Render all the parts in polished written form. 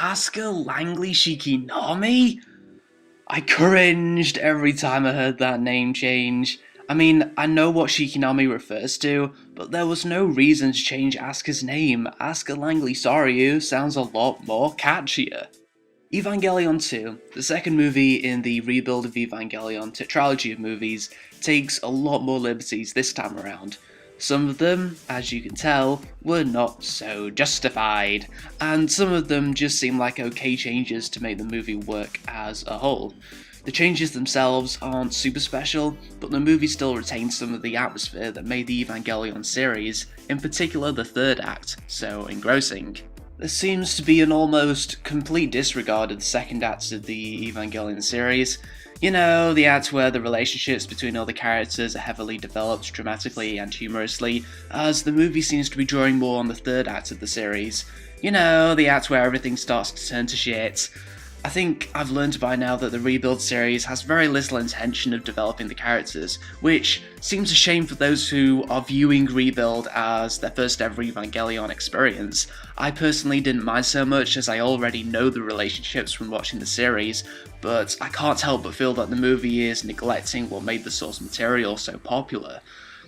Asuka Langley Shikinami? I cringed every time I heard that name change. I mean, I know what Shikinami refers to, but there was no reason to change Asuka's name. Asuka Langley Soryu sounds a lot more catchier. Evangelion 2, the second movie in the rebuild of Evangelion tetralogy of movies, takes a lot more liberties this time around. Some of them, as you can tell, were not so justified, and some of them just seem like okay changes to make the movie work as a whole. The changes themselves aren't super special, but the movie still retains some of the atmosphere that made the Evangelion series, in particular the third act, so engrossing. There seems to be an almost complete disregard of the second act of the Evangelion series. You know, the act where the relationships between all the characters are heavily developed dramatically and humorously, as the movie seems to be drawing more on the third act of the series. You know, the act where everything starts to turn to shit. I think I've learned by now that the Rebuild series has very little intention of developing the characters, which seems a shame for those who are viewing Rebuild as their first ever Evangelion experience. I personally didn't mind so much as I already know the relationships from watching the series, but I can't help but feel that the movie is neglecting what made the source material so popular.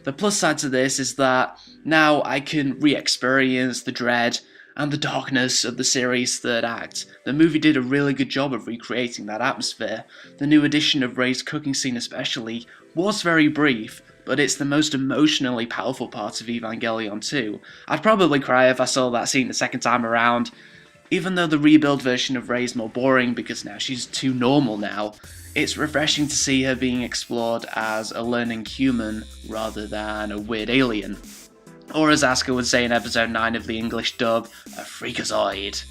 The plus side to this is that now I can re-experience the dread and the darkness of the series' third act. The movie did a really good job of recreating that atmosphere. The new addition of Rey's cooking scene especially was very brief, but it's the most emotionally powerful part of Evangelion 2. I'd probably cry if I saw that scene the second time around. Even though the rebuild version of Rey is more boring because now she's too normal now, it's refreshing to see her being explored as a learning human rather than a weird alien. Or as Asuka would say in episode 9 of the English dub, a freakazoid.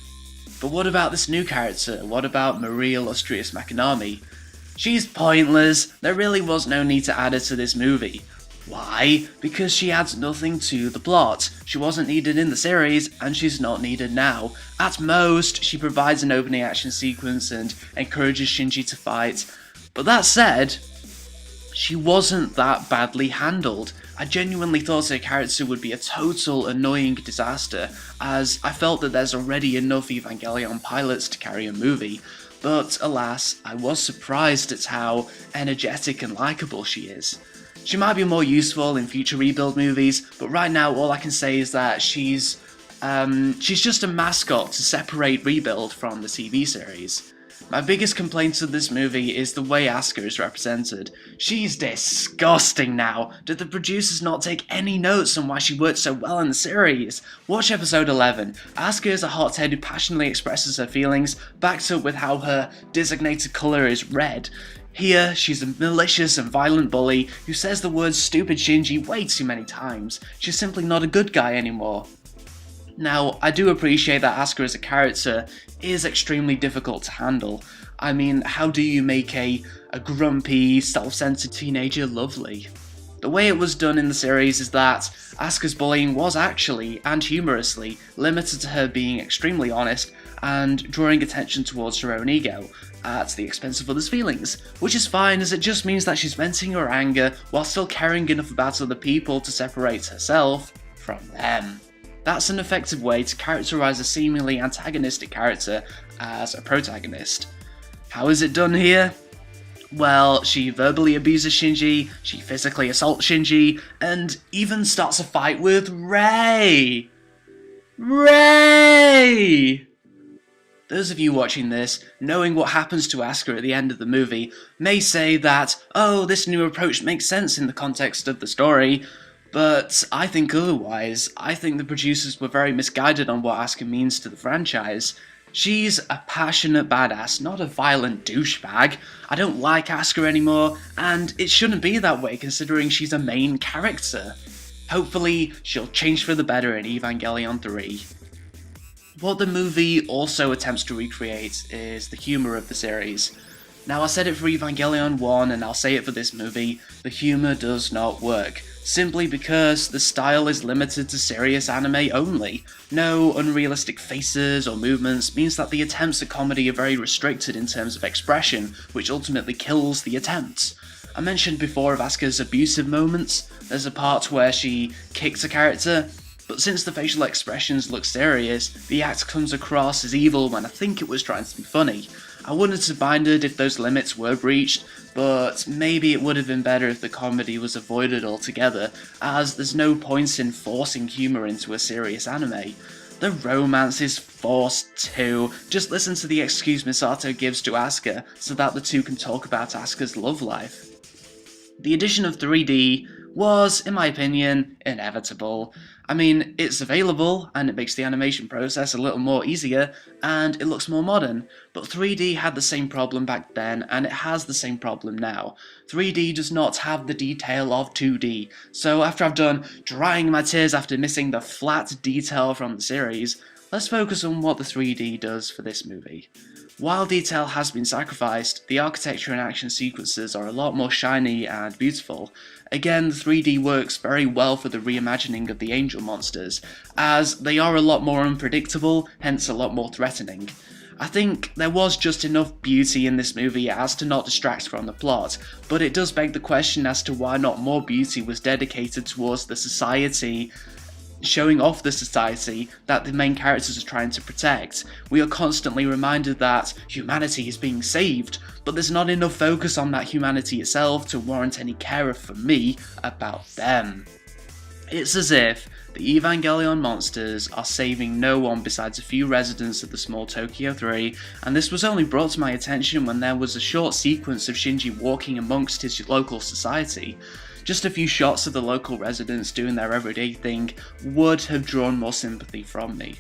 But what about this new character? What about Marie Illustrious Makanami? She's pointless. There really was no need to add her to this movie. Why? Because she adds nothing to the plot. She wasn't needed in the series, and she's not needed now. At most, she provides an opening action sequence and encourages Shinji to fight. But that said, she wasn't that badly handled. I genuinely thought her character would be a total annoying disaster, as I felt that there's already enough Evangelion pilots to carry a movie, but alas, I was surprised at how energetic and likeable she is. She might be more useful in future rebuild movies, but right now all I can say is that she's just a mascot to separate Rebuild from the TV series. My biggest complaint of this movie is the way Asuka is represented. She's disgusting now. Did the producers not take any notes on why she worked so well in the series? Watch episode 11. Asuka is a hothead who passionately expresses her feelings, backed up with how her designated colour is red. Here, she's a malicious and violent bully who says the words stupid Shinji way too many times. She's simply not a good guy anymore. Now, I do appreciate that Asuka as a character is extremely difficult to handle. I mean, how do you make a grumpy, self-centered teenager lovely? The way it was done in the series is that Asuka's bullying was actually, and humorously, limited to her being extremely honest and drawing attention towards her own ego, at the expense of others' feelings, which is fine as it just means that she's venting her anger while still caring enough about other people to separate herself from them. That's an effective way to characterise a seemingly antagonistic character as a protagonist. How is it done here? Well, she verbally abuses Shinji, she physically assaults Shinji, and even starts a fight with Rey! Rey! Those of you watching this, knowing what happens to Asuka at the end of the movie, may say that, oh, this new approach makes sense in the context of the story, but I think otherwise. I think the producers were very misguided on what Asuka means to the franchise. She's a passionate badass, not a violent douchebag. I don't like Asuka anymore, and it shouldn't be that way considering she's a main character. Hopefully, she'll change for the better in Evangelion 3. What the movie also attempts to recreate is the humour of the series. Now, I said it for Evangelion 1, and I'll say it for this movie, the humour does not work. Simply because the style is limited to serious anime only. No unrealistic faces or movements means that the attempts at comedy are very restricted in terms of expression, which ultimately kills the attempts. I mentioned before of Asuka's abusive moments. There's a part where she kicks a character, but since the facial expressions look serious, the act comes across as evil when I think it was trying to be funny. I wouldn't have minded if those limits were breached, but maybe it would have been better if the comedy was avoided altogether, as there's no point in forcing humour into a serious anime. The romance is forced too. Just listen to the excuse Misato gives to Asuka so that the two can talk about Asuka's love life. The addition of 3D was, in my opinion, inevitable. I mean, it's available, and it makes the animation process a little more easier, and it looks more modern, but 3D had the same problem back then, and it has the same problem now. 3D does not have the detail of 2D, so after I've done drying my tears after missing the flat detail from the series, let's focus on what the 3D does for this movie. While detail has been sacrificed, the architecture and action sequences are a lot more shiny and beautiful. Again, the 3D works very well for the reimagining of the angel monsters, as they are a lot more unpredictable, hence a lot more threatening. I think there was just enough beauty in this movie as to not distract from the plot, but it does beg the question as to why not more beauty was dedicated towards the society, showing off the society that the main characters are trying to protect. We are constantly reminded that humanity is being saved, but there's not enough focus on that humanity itself to warrant any care from me about them. It's as if the Evangelion monsters are saving no one besides a few residents of the small Tokyo 3, and this was only brought to my attention when there was a short sequence of Shinji walking amongst his local society. Just a few shots of the local residents doing their everyday thing would have drawn more sympathy from me.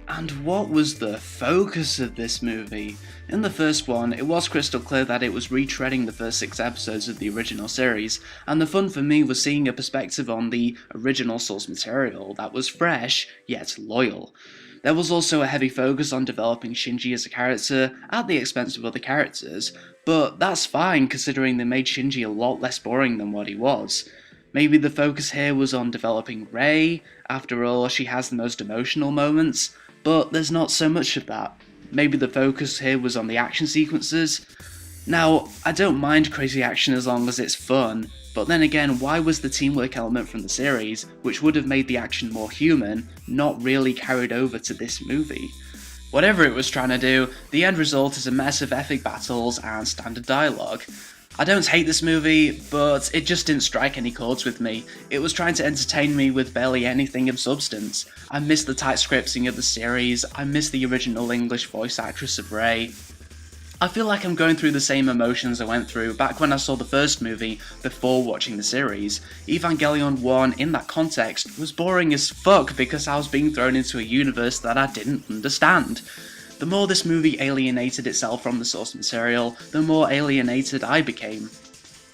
And what was the focus of this movie? In the first one, it was crystal clear that it was retreading the first 6 episodes of the original series, and the fun for me was seeing a perspective on the original source material that was fresh, yet loyal. There was also a heavy focus on developing Shinji as a character at the expense of other characters, but that's fine considering they made Shinji a lot less boring than what he was. Maybe the focus here was on developing Rei, after all she has the most emotional moments, but there's not so much of that. Maybe the focus here was on the action sequences. Now, I don't mind crazy action as long as it's fun, but then again, why was the teamwork element from the series, which would have made the action more human, not really carried over to this movie? Whatever it was trying to do, the end result is a mess of epic battles and standard dialogue. I don't hate this movie, but it just didn't strike any chords with me. It was trying to entertain me with barely anything of substance. I miss the tight scripting of the series, I miss the original English voice actress of Rei. I feel like I'm going through the same emotions I went through back when I saw the first movie before watching the series. Evangelion 1, in that context, was boring as fuck because I was being thrown into a universe that I didn't understand. The more this movie alienated itself from the source material, the more alienated I became.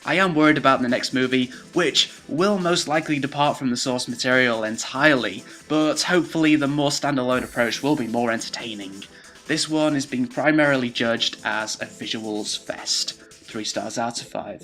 I am worried about the next movie, which will most likely depart from the source material entirely, but hopefully the more standalone approach will be more entertaining. This one is being primarily judged as a visuals fest. 3 stars out of 5.